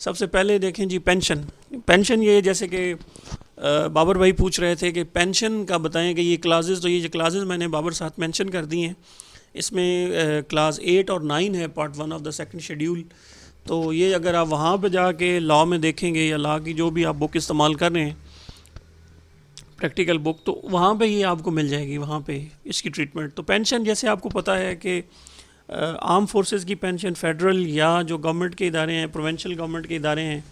सबसे पहले देखें जी पेंशन। पेंशन ये जैसे कि बाबर भाई पूछ रहे थे कि पेंशन का बताएं कि ये क्लासेस, तो ये जो क्लासेस मैंने बाबर साथ मेंशन कर दी हैं, इसमें क्लास 8 और 9 है, part 1 of the second schedule. तो ये अगर आप वहाँ पे जाके लॉ में देखेंगे या लॉ की जो भी आप बुक इस्तेमाल कर रहे हैं, प्रैक्टिकल बुक, तो वहाँ पे ये आपको मिल जाएगी, वहाँ पे इसकी ट्रीटमेंट। तो पेंशन जैसे आपको पता है कि आर्म फोर्सेस की पेंशन, फेडरल या जो गवर्नमेंट के इदारे हैं, प्रोविंशियल गवर्नमेंट के इदारे हैं,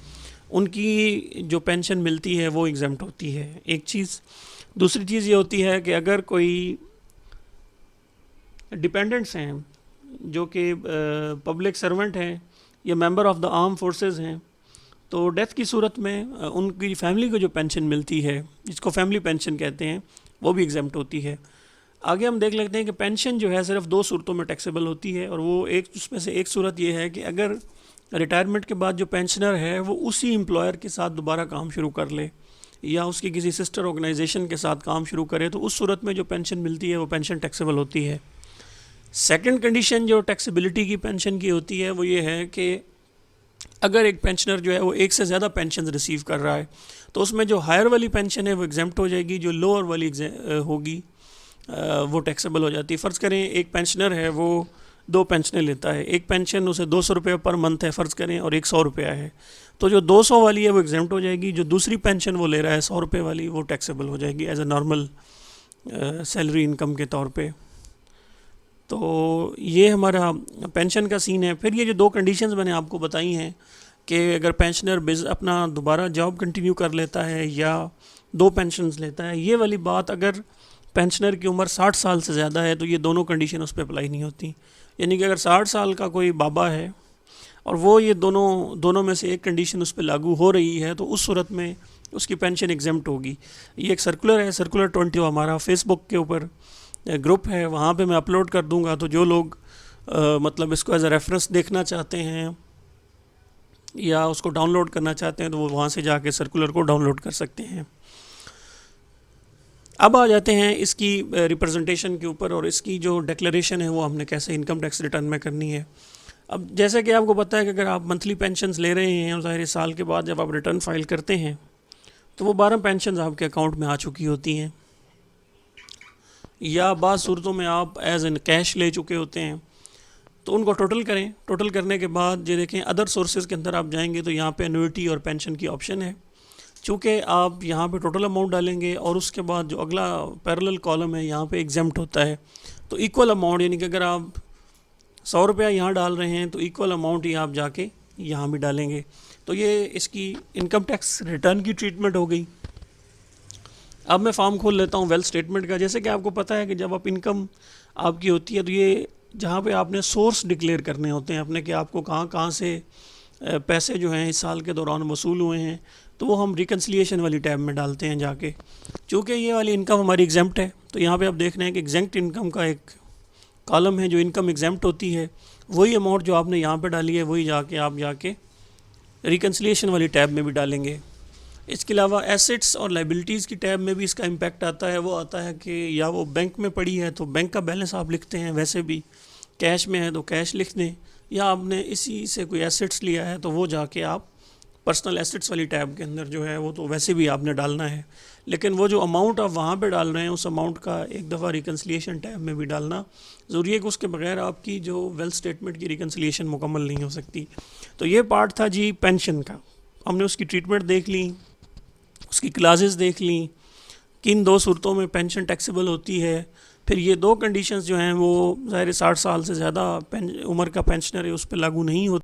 उनकी जो पेंशन मिलती है वो एग्जम्प्ट होती है, एक चीज़। दूसरी चीज़ ये होती है कि अगर कोई डिपेंडेंट्स हैं जो कि पब्लिक सर्वेंट हैं या member of the arm forces हैं, तो डेथ की सूरत में उनकी फैमिली को जो पेंशन मिलती है, जिसको फैमिली पेंशन कहते हैं, वो भी एग्जम्प्ट होती है। आगे हम देख लेते हैं कि पेंशन जो है सिर्फ 2 सूरतों में टैक्सेबल होती है, और वो एक उसमें से एक सूरत ये है कि अगर रिटायरमेंट के बाद जो पेंशनर है वो उसी एम्प्लॉयर के साथ दोबारा काम शुरू कर ले या उसकी किसी सिस्टर ऑर्गेनाइजेशन के साथ काम शुरू करे, तो उस सूरत में जो पेंशन मिलती है वो पेंशन टैक्सेबल होती है। सेकंड कंडीशन जो टैक्सेबिलिटी की पेंशन की होती है वो ये है कि अगर एक पेंशनर जो है वो एक से ज़्यादा पेंशन रिसीव कर रहा है, तो उसमें जो हायर वाली पेंशन है वो एग्जम्प्ट हो जाएगी, जो लोअर वाली होगी वो टैक्सेबल हो जाती है। फ़र्ज़ करें एक पेंशनर है वो 2 पेंशनें लेता है, एक पेंशन उसे 200 रुपये पर मंथ है फ़र्ज़ करें, और एक 100 रुपया है, तो जो 200 वाली है वो एग्जम्प्ट हो जाएगी, जो दूसरी पेंशन वो ले रहा है 100 रुपये वाली, वो टैक्सेबल हो जाएगी as a normal salary income के तौर पे। तो ये हमारा पेंशन का सीन है। फिर ये जो 2 कंडीशंस मैंने आपको बताई हैं कि अगर पेंशनर अपना दोबारा जॉब कंटिन्यू कर लेता है या 2 पेंशन्स लेता है, ये वाली बात अगर पेंशनर की उम्र 60 साल से ज़्यादा है तो ये दोनों कंडीशन उस पर अप्लाई नहीं होती। यानी कि अगर 60 साल का कोई बाबा है और वो ये दोनों में से एक कंडीशन उस पर लागू हो रही है, तो उस सूरत में उसकी पेंशन एग्जम्प्ट होगी। ये एक सर्कुलर है, सर्कुलर 20 हमारा फेसबुक के ऊपर ग्रुप है, वहाँ पे मैं अपलोड कर दूँगा, तो जो लोग मतलब इसको एज ए रेफरेंस देखना चाहते हैं या उसको डाउनलोड करना चाहते हैं तो वो वहाँ से जाके सर्कुलर को डाउनलोड कर सकते हैं। अब आ जाते हैं इसकी रिप्रेजेंटेशन के ऊपर, और इसकी जो डिक्लेरेशन है वो हमने कैसे इनकम टैक्स रिटर्न में करनी है। अब जैसे कि आपको पता है कि अगर आप मंथली पेंशन्स ले रहे हैं और ज़ाहिर साल के बाद जब आप रिटर्न फाइल करते हैं तो वो 12 पेंशन्स आपके अकाउंट में आ चुकी होती हैं, या बाज़ सूरतों में आप एज इन कैश ले चुके होते हैं। तो उनको टोटल करें, टोटल करने के बाद ये देखें अदर सोर्सेज के अंदर आप जाएंगे तो यहाँ पे एन्युइटी और पेंशन की ऑप्शन है। चूँकि आप यहाँ पे टोटल अमाउंट डालेंगे और उसके बाद जो अगला पैरेलल कॉलम है यहाँ पे एग्जम्प्ट होता है, तो इक्वल अमाउंट, यानी कि अगर आप 100 रुपया यहाँ डाल रहे हैं तो इक्वल अमाउंट ही आप जाके यहाँ भी डालेंगे। तो ये इसकी इनकम टैक्स रिटर्न की ट्रीटमेंट हो गई। अब मैं फॉर्म खोल लेता हूँ वेल्थ स्टेटमेंट का। जैसे कि आपको पता है कि जब आप इनकम आपकी होती है तो ये जहाँ पे आपने सोर्स डिक्लेयर करने होते हैं अपने, कि आपको कहाँ कहाँ से पैसे जो हैं इस साल के दौरान वसूल हुए हैं, तो वो हम रिकन्सिलिएशन वाली टैब में डालते हैं जाके। चूँकि ये वाली इनकम हमारी एग्जम्प्ट है, तो यहाँ पे आप देख रहे हैं कि एग्जम्प्ट इनकम का एक कॉलम है जो इनकम एग्जम्प्ट होती है, वही अमाउंट जो आपने यहाँ पे डाली है वही आप जाके रिकन्सिलिएशन वाली टैब में भी डालेंगे। इसके अलावा एसेट्स और लाइबिलिटीज़ की टैब में भी इसका इम्पैक्ट आता है। वो आता है कि या वो बैंक में पड़ी है तो बैंक का बैलेंस आप लिखते हैं, वैसे भी कैश में है तो कैश लिख दें, या आपने इसी से कोई एसेट्स लिया है तो वो जाके आप पर्सनल एसेट्स वाली टैब के अंदर जो है वो तो वैसे भी आपने डालना है। लेकिन वो जो अमाउंट आप वहाँ पे डाल रहे हैं उस अमाउंट का एक दफ़ा रिकन्सिलिएशन टैब में भी डालना ज़रूरी है, कि उसके बगैर आपकी जो वेल्थ स्टेटमेंट की रिकन्सिलिएशन मुकम्मल नहीं हो सकती। तो ये पार्ट था जी पेंशन का। हमने उसकी ट्रीटमेंट देख ली, उसकी क्लासेस देख ली, किन 2 सूरतों में पेंशन टैक्सेबल होती है। फिर ये 2 कंडीशंस जो हैं वो ज़ाहिर 60 साल से ज़्यादा उम्र का पेंशनर है उस पर लागू नहीं होती।